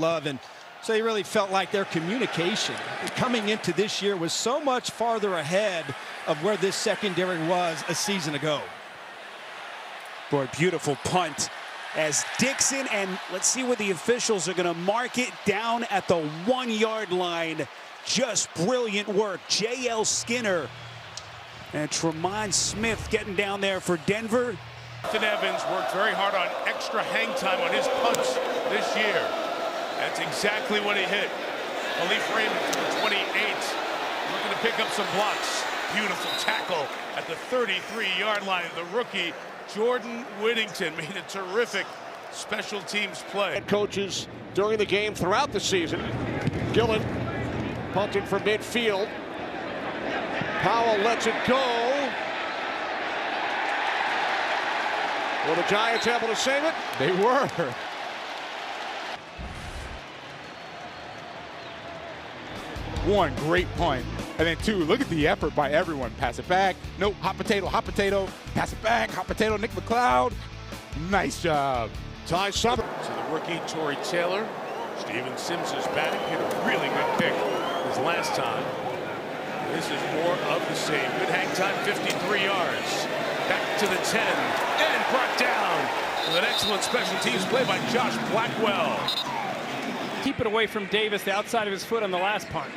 love, and so he really felt like their communication coming into this year was so much farther ahead of where this secondary was a season ago. Boy, beautiful punt as Dixon, and let's see where the officials are going to mark it, down at the 1 yard line. Just brilliant work. J.L. Skinner and Tremont Smith getting down there for Denver. Nathan Evans worked very hard on extra hang time on his punts this year. That's exactly what he hit. Khalif Raymond from the 28, looking to pick up some blocks. Beautiful tackle at the 33-yard line. The rookie, Jordan Whittington, made a terrific special teams play. Coaches during the game throughout the season. Gillen punting from midfield. Powell lets it go. Were the Giants able to save it? They were. One, great punt. And then two, look at the effort by everyone. Pass it back. Nope, hot potato. Pass it back, hot potato, Nick McLeod. Nice job. Ty Summer. To the rookie, Torrey Taylor. Steven Sims is back. Hit a really good kick his last time. This is more of the same. Good hang time, 53 yards. Back to the 10, and brought down with an excellent special teams play by Josh Blackwell. Keep it away from Davis, the outside of his foot on the last punt.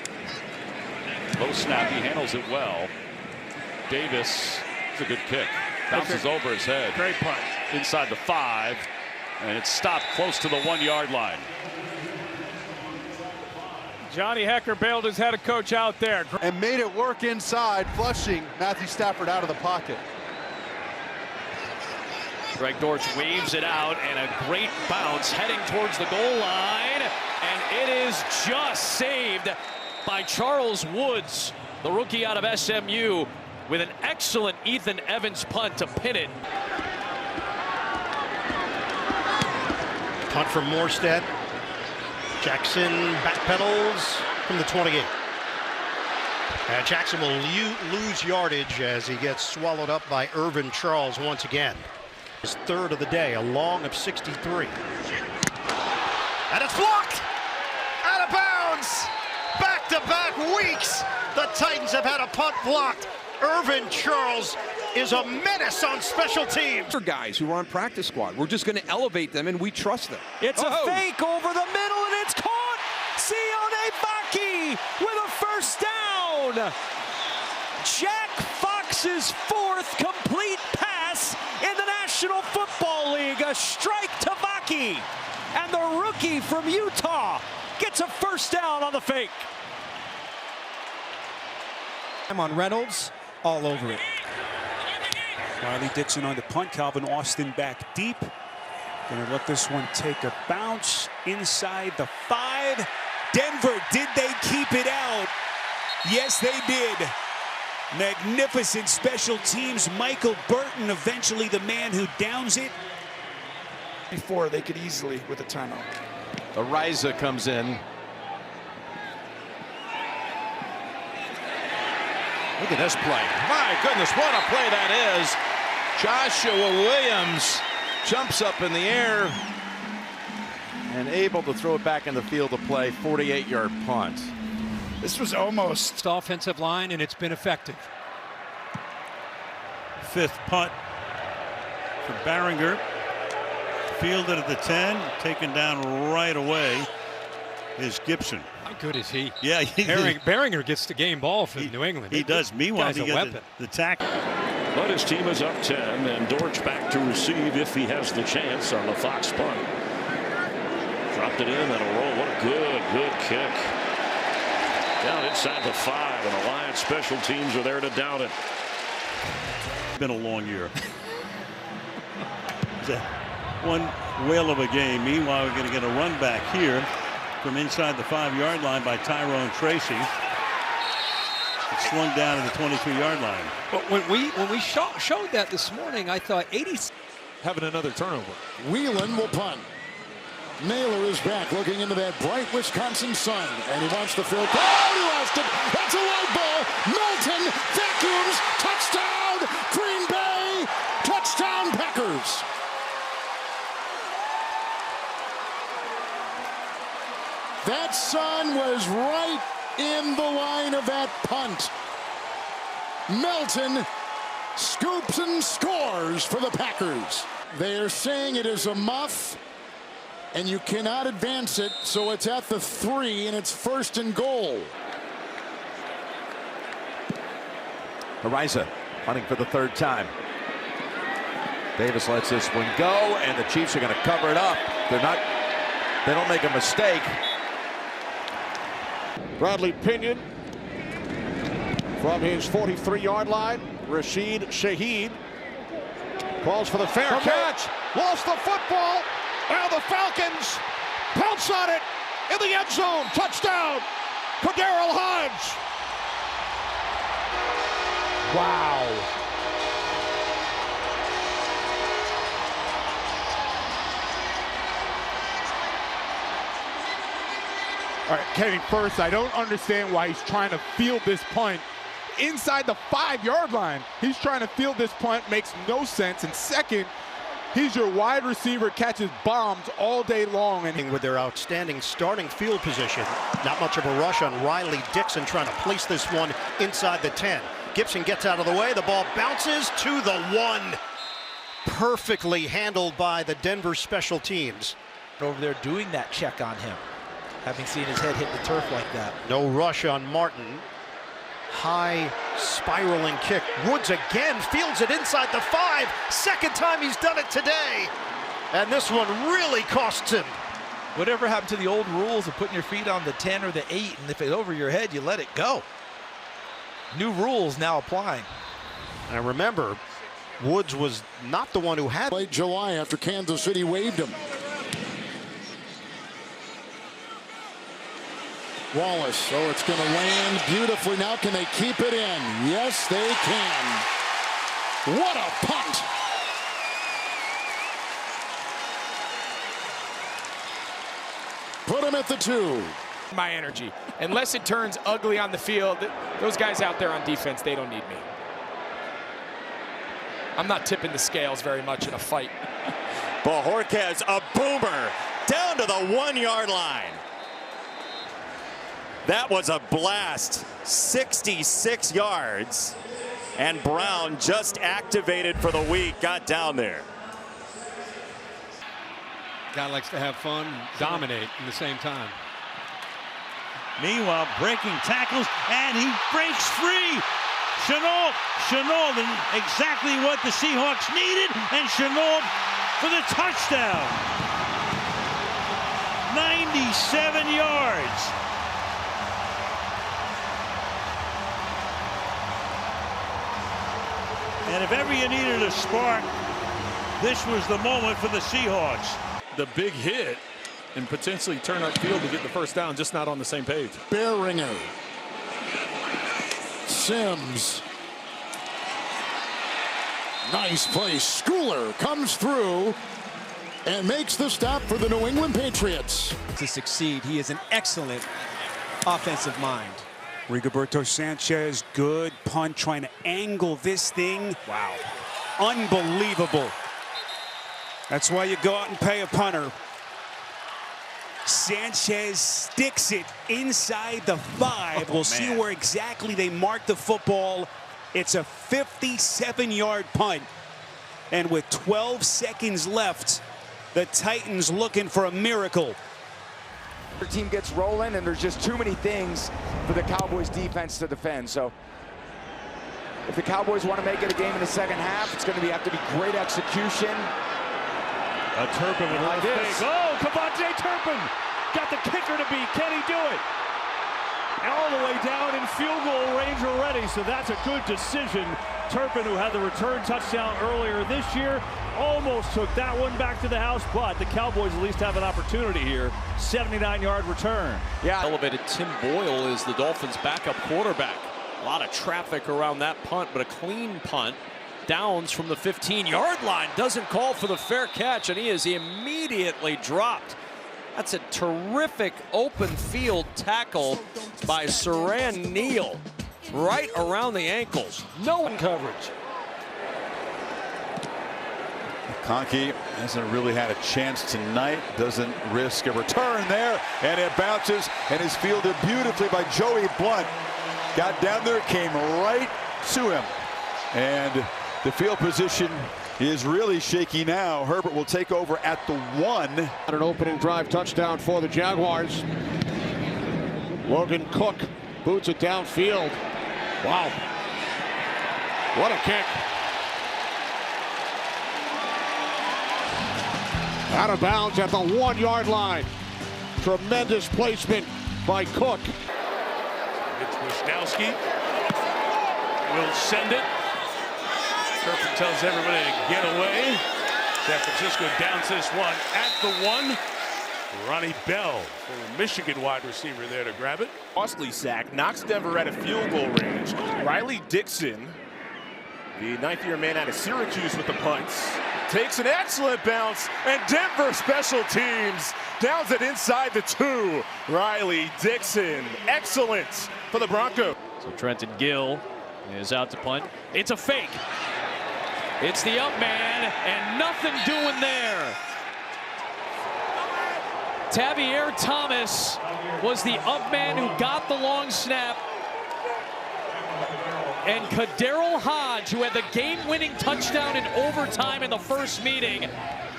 Low snap, he handles it well. Davis, it's a good kick. Bounces over his head. Great punt. Inside the 5, and it's stopped close to the 1 yard line. Johnny Hecker bailed his head coach out there. And made it work inside, flushing Matthew Stafford out of the pocket. Greg Dortch waves it out, and a great bounce heading towards the goal line, and it is just saved by Charles Woods, the rookie out of SMU, with an excellent Ethan Evans punt to pin it. Punt from Morstead. Jackson backpedals from the 28. And Jackson will lose yardage as he gets swallowed up by Irvin Charles once again. His third of the day, a long of 63. And it's blocked! Out of bounds! Back-to-back weeks, the Titans have had a punt blocked. Irvin Charles is a menace on special teams. For guys who are on practice squad, we're just going to elevate them, and we trust them. It's a fake over the middle, and it's caught. Sione Baki with a first down. Jack Fox's fourth complete pass in the National Football League. A strike to Baki, and the rookie from Utah gets a first down on the fake. I'm on Reynolds, all over it. Riley Dixon on the punt. Calvin Austin back deep. Gonna let this one take a bounce inside the 5. Denver, did they keep it out? Yes, they did. Magnificent special teams. Michael Burton, eventually the man who downs it. Before they could easily with a timeout. Ariza comes in. Look at this play. My goodness, what a play that is. Joshua Williams jumps up in the air and able to throw it back in the field to play. 48-yard punt. This was almost offensive line, and it's been effective. Fifth punt for Barringer. Fielded at the 10, taken down right away is Gibson. How good is he? Yeah, Barringer gets the game ball for New England. He does. Meanwhile, he got the tackle. But his team is up 10, and Dortch back to receive if he has the chance on the Fox punt. Dropped it in and a roll. What a good kick. Down inside the 5, and the Lions special teams are there to down it. Been a long year. One whale of a game. Meanwhile, we're going to get a run back here from inside the 5-yard line by Tyrone Tracy. It's slung down to the 22-yard line. But when we showed that this morning, I thought 80 Having another turnover. Whelan will punt. Naylor is back, looking into that bright Wisconsin sun, and he wants the field. Oh, he lost it. That's a white ball. Melton vacuums. Touchdown, Green Bay. Touchdown, Packers. That sun was right in the line of that punt. Melton scoops and scores for the Packers. They're saying it is a muff, and you cannot advance it, so it's at the 3, and it's 1st and goal. Ariza punting for the 3rd time. Davis lets this one go, and the Chiefs are going to cover it up. They don't make a mistake. Bradley Pinion from his 43-yard line. Rashid Shaheed calls for the fair catch. Lost the football. Now the Falcons pounce on it in the end zone. Touchdown, Cordero Hodge. Wow. All right, Kenny, first, I don't understand why he's trying to field this punt inside the 5-yard line. He's trying to field this punt, makes no sense. And second, he's your wide receiver, catches bombs all day long. And with their outstanding starting field position, not much of a rush on Riley Dixon trying to place this one inside the 10. Gibson gets out of the way. The ball bounces to the 1. Perfectly handled by the Denver special teams. Over there doing that check on him, having seen his head hit the turf like that. No rush on Martin. High spiraling kick. Woods again fields it inside the 5. Second time he's done it today. And this one really costs him. Whatever happened to the old rules of putting your feet on the 10 or the 8, and if it's over your head, you let it go? New rules now applying. And remember, Woods was not the one who had late July after Kansas City waived him. Wallace, oh, it's going to land beautifully. Now can they keep it in? Yes, they can. What a punt. Put him at the 2. My energy. Unless it turns ugly on the field, those guys out there on defense, they don't need me. I'm not tipping the scales very much in a fight. Bojorquez, a boomer down to the 1-yard line. That was a blast. 66 yards. And Brown, just activated for the week, got down there. Guy likes to have fun, dominate at the same time. Meanwhile, breaking tackles, and he breaks free. Chenault, exactly what the Seahawks needed, and Chenault for the touchdown. 97 yards. And if ever you needed a spark, this was the moment for the Seahawks. The big hit and potentially turn upfield to get the first down, just not on the same page. Beringer. Sims. Nice play. Schooler comes through and makes the stop for the New England Patriots. To succeed, he is an excellent offensive mind. Rigoberto Sanchez, good punt, trying to angle this thing. Wow. Unbelievable. That's why you go out and pay a punter. Sanchez sticks it inside the 5. We'll see where exactly they mark the football. It's a 57-yard punt. And with 12 seconds left, the Titans looking for a miracle. Their team gets rolling, and there's just too many things for the Cowboys defense to defend. So if the Cowboys want to make it a game in the second half, it's going to have to be great execution. A Turpin with like this. Oh, Cavante Turpin got the kicker to beat. Can he do it? All the way down in field goal range already, so that's a good decision. Turpin, who had the return touchdown earlier this year, almost took that one back to the house, but the Cowboys at least have an opportunity here. 79-yard return. Yeah. Elevated Tim Boyle is the Dolphins' backup quarterback. A lot of traffic around that punt, but a clean punt. Downs from the 15-yard line, doesn't call for the fair catch, and he is immediately dropped. That's a terrific open field tackle by Saran Neal, right around the ankles. No one coverage. Conkey hasn't really had a chance tonight. Doesn't risk a return there, and it bounces and is fielded beautifully by Joey Blunt. Got down there, came right to him, and the field position is really shaky now. Herbert will take over at the 1. An opening drive touchdown for the Jaguars. Logan Cook boots it downfield. Wow. What a kick. Out of bounds at the 1-yard line. Tremendous placement by Cook. It's Wisnowski. Will send it. Turpin tells everybody to get away. San Francisco downs this one at the 1. Ronnie Bell, former Michigan wide receiver, there to grab it. Costly sack, knocks Denver at a field goal range. Riley Dixon, the 9th-year man out of Syracuse with the punts, takes an excellent bounce, and Denver special teams downs it inside the 2. Riley Dixon, excellent for the Broncos. So Trenton Gill is out to punt. It's a fake. It's the up man, and nothing doing there. Tavier Thomas was the up man who got the long snap. And Kaderil Hodge, who had the game-winning touchdown in overtime in the first meeting,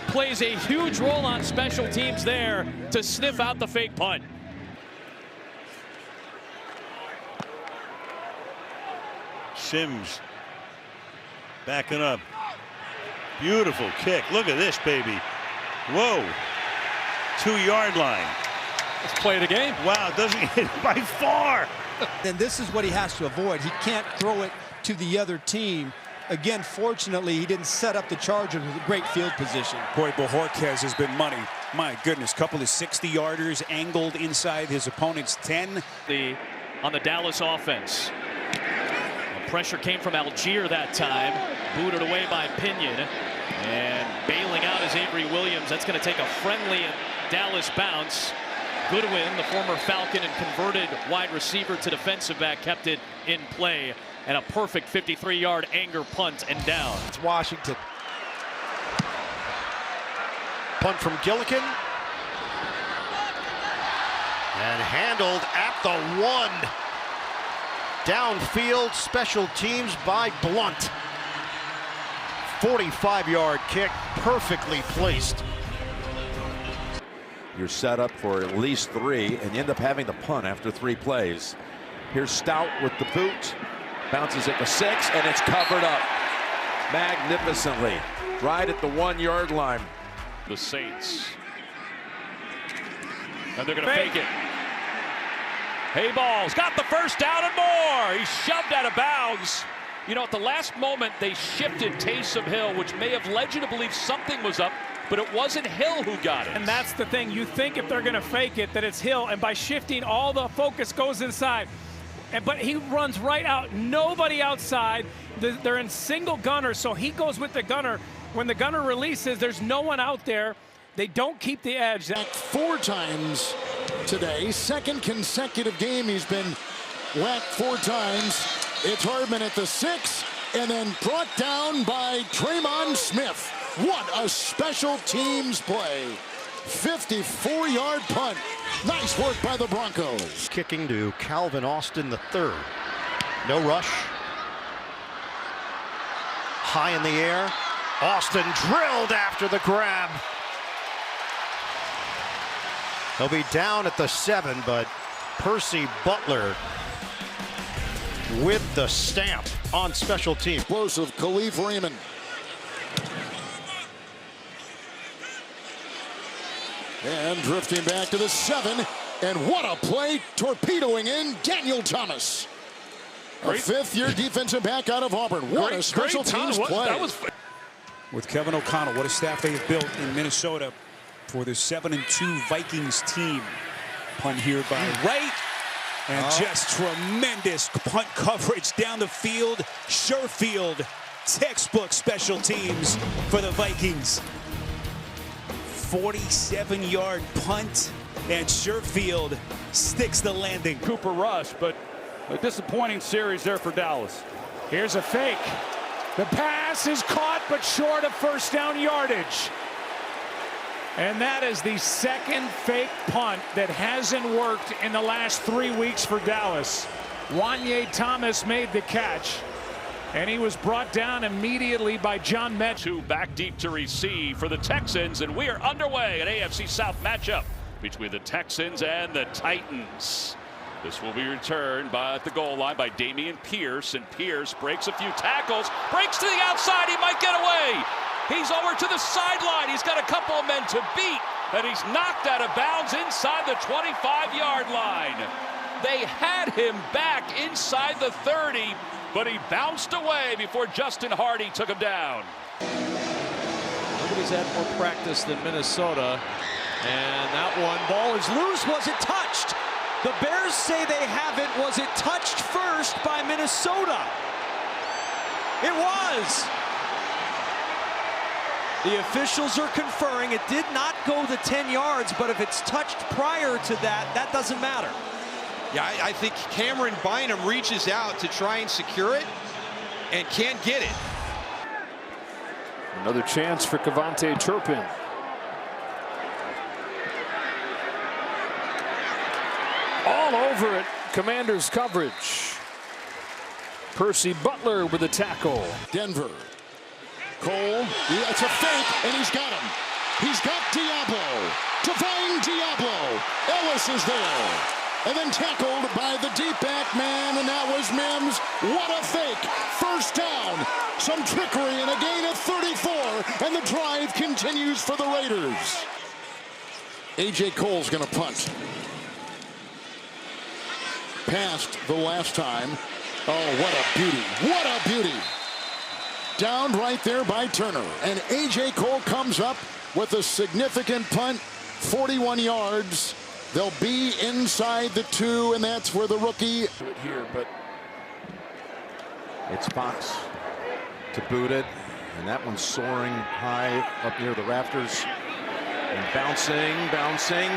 plays a huge role on special teams there to sniff out the fake punt. Sims backing up. Beautiful kick. Look at this, baby. Whoa. 2-yard line. Let's play the game. Wow, doesn't hit by far. And this is what he has to avoid. He can't throw it to the other team. Again, fortunately, he didn't set up the Chargers with a great field position. Boy, Bojorquez has been money. My goodness, couple of 60-yarders angled inside his opponent's 10. On the Dallas offense. The pressure came from Algier that time. Booted away by Pinion. And bailing out is Avery Williams. That's going to take a friendly Dallas bounce. Goodwin, the former Falcon and converted wide receiver to defensive back, kept it in play. And a perfect 53-yard anger punt and down. It's Washington. Punt from Gillikin. And handled at the 1. Downfield, special teams by Blunt. 45-yard kick, perfectly placed. You're set up for at least 3, and you end up having the punt after 3 plays. Here's Stout with the boot. Bounces at the 6, and it's covered up magnificently. Right at the 1-yard line. The Saints. And they're going to fake it. Hayball's got the first down and more. He's shoved out of bounds. You know, at the last moment, they shifted Taysom Hill, which may have led you to believe something was up, but it wasn't Hill who got it. And that's the thing. You think if they're going to fake it, that it's Hill. And by shifting, all the focus goes inside. But he runs right out. Nobody outside. They're in single gunner, so he goes with the gunner. When the gunner releases, there's no one out there. They don't keep the edge. 4 times today. 2nd consecutive game he's been whacked 4 times. It's Hardman at the 6, and then brought down by Tremon Smith. What a special teams play. 54-yard punt. Nice work by the Broncos. Kicking to Calvin Austin III. No rush. High in the air. Austin drilled after the grab. He'll be down at the 7, but Percy Butler with the stamp on special teams. Explosive Khalif Raymond. And drifting back to the 7. And what a play, torpedoing in Daniel Thomas. A 5th-year defensive back out of Auburn. What a special teams play. With Kevin O'Connell, what a staff they have built in Minnesota for the 7-2 Vikings team. Punt here by Wright. And just tremendous punt coverage down the field. Sherfield, textbook special teams for the Vikings. 47-yard punt, and Sherfield sticks the landing. Cooper Rush, but a disappointing series there for Dallas. Here's a fake. The pass is caught, but short of first down yardage. And that is the second fake punt that hasn't worked in the last 3 weeks for Dallas. Wanye Thomas made the catch, and he was brought down immediately by John Metz. Two back deep to receive for the Texans, and we are underway. An AFC South matchup between the Texans and the Titans. This will be returned at the goal line by Dameon Pierce, and Pierce breaks a few tackles, breaks to the outside. He might get away. He's over to the sideline. He's got a couple of men to beat, and he's knocked out of bounds inside the 25-yard line. They had him back inside the 30, but he bounced away before Justin Hardy took him down. Nobody's had more practice than Minnesota. And that one ball is loose. Was it touched? The Bears say they haven't. Was it touched first by Minnesota? It was. The officials are conferring. It did not go the 10 yards, but if it's touched prior to that, that doesn't matter. Yeah, I think Cameron Bynum reaches out to try and secure it and can't get it. Another chance for Kevontae Turpin. All over it. Commanders coverage. Percy Butler with a tackle. Denver. Cole, it's a fake, and he's got him. He's got Diablo. Divine Diablo. Ellis is there. And then tackled by the deep back man, and that was Mims. What a fake. First down. Some trickery and a gain of 34, and the drive continues for the Raiders. A.J. Cole's going to punt. Passed the last time. Oh, what a beauty. What a beauty. Down right there by Turner. And A.J. Cole comes up with a significant punt, 41 yards. They'll be inside the 2, and that's where the rookie. Here, but it's Fox to boot it, and that one's soaring high up near the rafters and bouncing.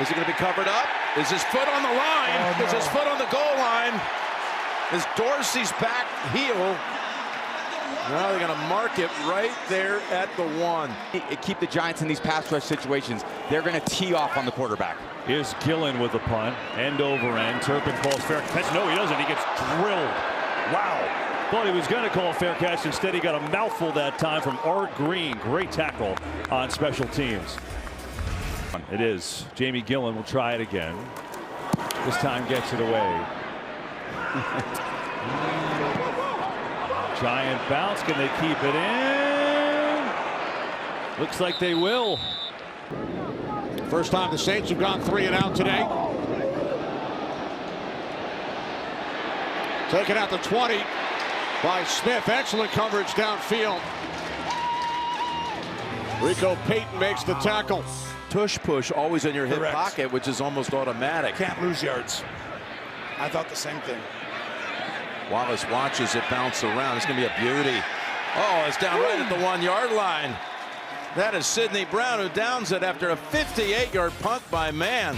Is he going to be covered up? Is his foot on the line? Oh, no. Is his foot on the goal line? Is Dorsey's back heel? Now they're going to mark it right there at the 1. Keep the Giants in these pass rush situations. They're going to tee off on the quarterback. Here's Gillen with the punt. End over end. Turpin calls fair catch. No, he doesn't. He gets drilled. Wow. Thought he was going to call a fair catch. Instead, he got a mouthful that time from Art Green. Great tackle on special teams. It is. Jamie Gillen will try it again. This time gets it away. Giant bounce. Can they keep it in? Looks like they will. First time the Saints have gone 3 and out today. Taken out the 20 by Smith. Excellent coverage downfield. Rico Payton makes the tackle. Tush push always in your hip Correct. pocket, which is almost automatic. Can't lose yards. I thought the same thing. Wallace watches it bounce around. It's going to be a beauty. Oh, it's down right at the 1-yard line. That is Sidney Brown, who downs it after a 58-yard punt by Mann.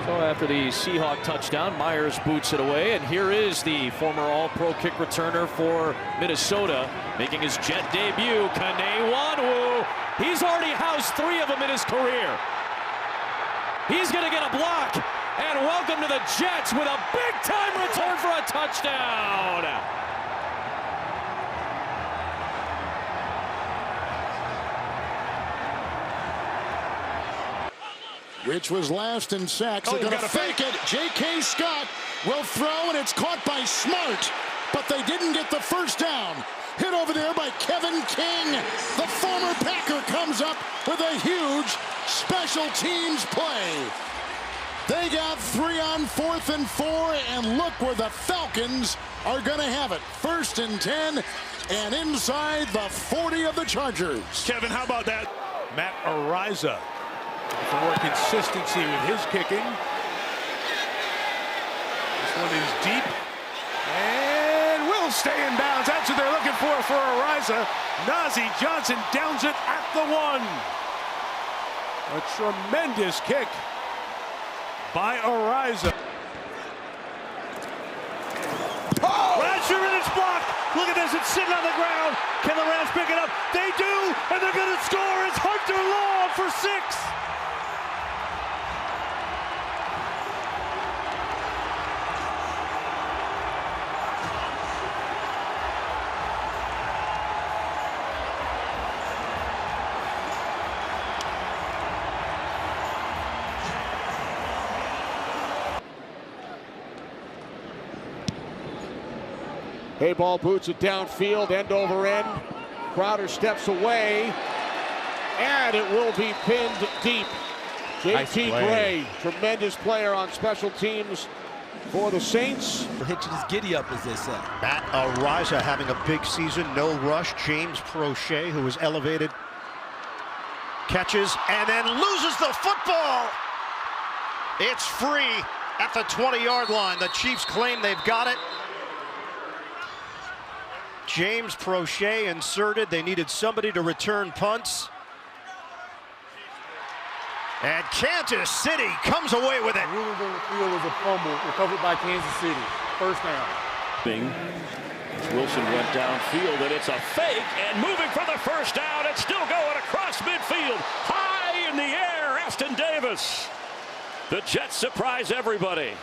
So after the Seahawk touchdown, Myers boots it away, and here is the former All-Pro kick returner for Minnesota, making his Jet debut, Kane Wanwu. He's already housed 3 of them in his career. He's going to get a block, and welcome to the Jets with a big-time return for a touchdown. Rich was last in sacks. They're going to fake it. J.K. Scott will throw, and it's caught by Smart. But they didn't get the first down. Hit over there by Kevin King. The former Packer comes up with a huge special teams play. They got 3 on 4th and 4, and look where the Falcons are going to have it. 1st and 10, and inside the 40 of the Chargers. Kevin, how about that? Matt Ariza for more consistency with his kicking. This one is deep and will stay in bounds. That's what they're looking for Ariza. Nazeeh Johnson downs it at the 1. A tremendous kick by Ariza. Oh! Flasher Look at this. It's sitting on the ground. Can the Rams pick it up? They do, and they're going to score. It's Hunter Long for 6. Hayball boots it downfield, end over end. Crowder steps away, and it will be pinned deep. J.T. Gray, tremendous player on special teams for the Saints. Hitching his giddy up, as they say. Matt Araiza having a big season, no rush. James Prochet, who was elevated, catches and then loses the football. It's free at the 20-yard line. The Chiefs claim they've got it. James Prochet inserted. They needed somebody to return punts. And Kansas City comes away with it. It was a fumble recovered by Kansas City. First down. Wilson went downfield, and it's a fake, and moving for the first down. It's still going across midfield. High in the air, Aston Davis. The Jets surprise everybody.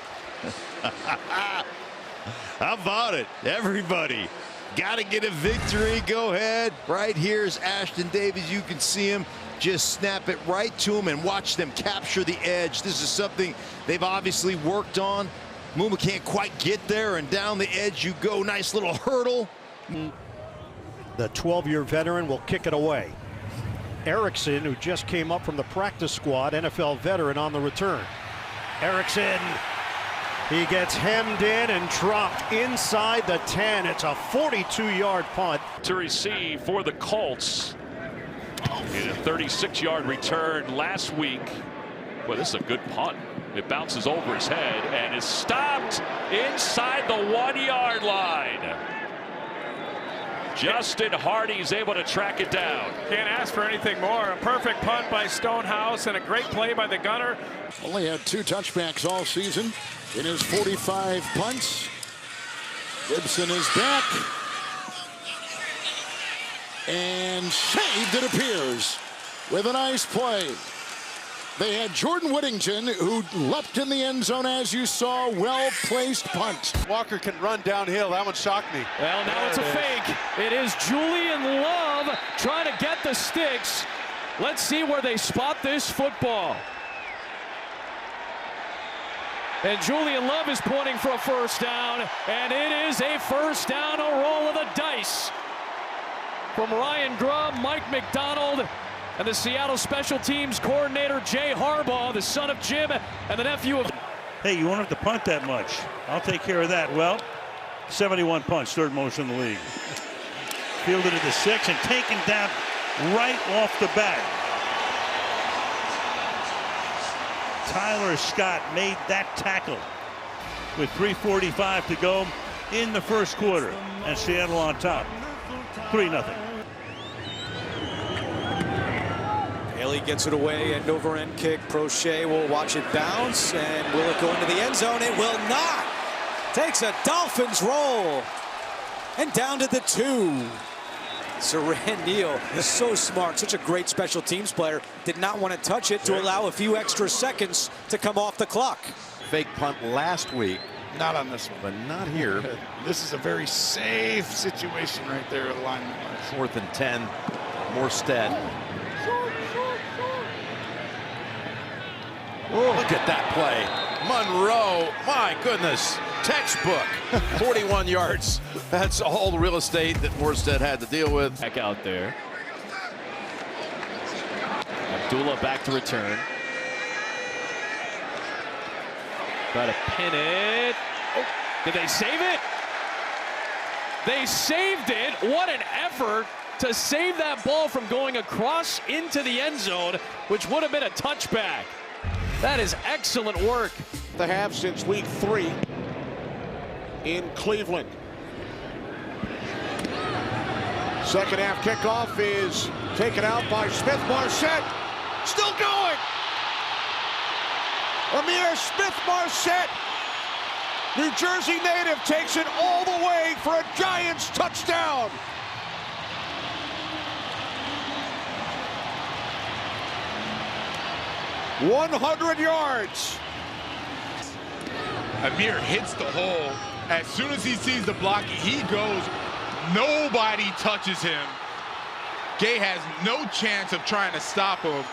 How about it, everybody? Got to get a victory. Go ahead. Right here's Ashton Davis. You can see him. Just snap it right to him and watch them capture the edge. This is something they've obviously worked on. Muma can't quite get there, and down the edge you go. Nice little hurdle. The 12-year veteran will kick it away. Erickson, who just came up from the practice squad, NFL veteran, on the return. Erickson, he gets hemmed in and dropped inside the 10. It's a 42-yard punt. To receive for the Colts in a 36-yard return last week. Well, this is a good punt. It bounces over his head and is stopped inside the 1-yard line. Justin Hardy's able to track it down. Can't ask for anything more. A perfect punt by Stonehouse and a great play by the gunner. Only had 2 touchbacks all season in his 45 punts. Gibson is back. And saved, it appears, with a nice play. They had Jordan Whittington, who leapt in the end zone, as you saw. Well-placed punt. Walker can run downhill. That one shocked me. Well, now it's a fake. It is Julian Love trying to get the sticks. Let's see where they spot this football. And Julian Love is pointing for a first down, and it is a first down, a roll of the dice from Ryan Grubb, Mike McDonald, and the Seattle special teams coordinator, Jay Harbaugh, the son of Jim and the nephew of... Hey, you won't have to punt that much. I'll take care of that. Well, 71 punts, third most in the league. Fielded at the 6 and taken down right off the bat. Tyler Scott made that tackle with 3:45 to go in the first quarter, and Seattle on top, 3-0. Haley gets it away, end over end kick. Prochet will watch it bounce, and will it go into the end zone? It will not. Takes a Dolphins roll and down to the 2. Saran Neal is so smart, such a great special teams player. Did not want to touch it to allow a few extra seconds to come off the clock. Fake punt last week. Not on this one. But not here. This is a very safe situation right there, alignment-wise. 4th and 10. Morstead. Look at that play. Monroe, my goodness, textbook. 41 yards. That's all the real estate that Morstead had to deal with. Back out there. Abdullah back to return. Try to pin it. Oh, did they save it? They saved it. What an effort to save that ball from going across into the end zone, which would have been a touchback. That is excellent work. They have since week 3 in Cleveland. Second half kickoff is taken out by Smith-Marset. Still going. Amir Smith-Marset New Jersey native takes it all the way for a Giants touchdown. "100 yards. Amir hits the hole. As soon as he sees the blocking, he goes. Nobody touches him. Gay has no chance of trying to stop him,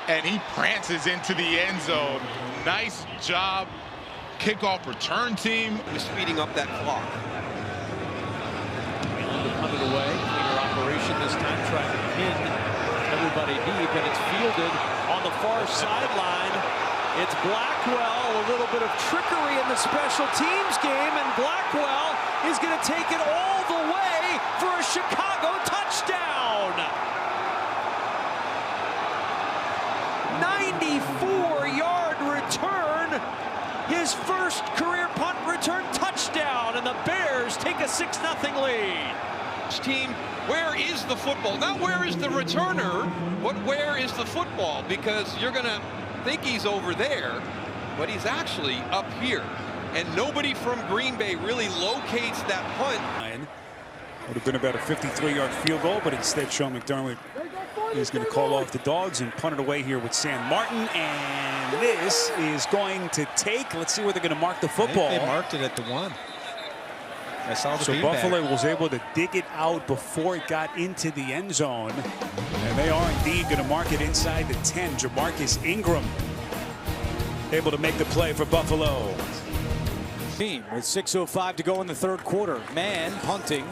and he prances into the end zone. Nice job, kickoff return team. We're speeding up that clock. To punt it away, cleaner operation this time, trying to pin everybody deep, and it's fielded on the far sideline. It's Blackwell, a little bit of trickery in the special teams game, and Blackwell is going to take it all the way for a Chicago touchdown. 94-yard return, his first career punt return touchdown, and the Bears take a 6-0 lead. Team, where is the football? Not where is the returner, but where is the football? Because you're going to think he's over there, but he's actually up here. And nobody from Green Bay really locates that punt. Would have been about a 53-yard field goal, but instead Sean McDermott is going to call off the Dogs and punt it away here with Sam Martin. And this is going to take, let's see where they're going to mark the football. They marked it at the 1. I saw the So Buffalo was able to dig it out before it got into the end zone. And they are indeed going to mark it inside the 10. Jamarcus Ingram able to make the play for Buffalo. Team with 6:05 to go in the third quarter. Man punting.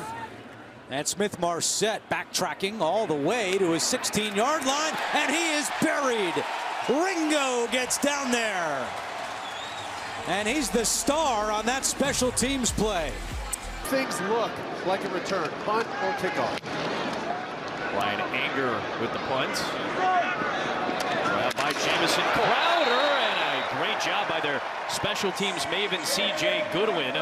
And Smith-Marset backtracking all the way to his 16-yard line. And he is buried. Ringo gets down there. And he's the star on that special teams play. Things look like a return, punt or kickoff. Ryan Anger with the punt. Grabbed by Jamison Crowder, and a great job by their special teams maven C.J. Goodwin.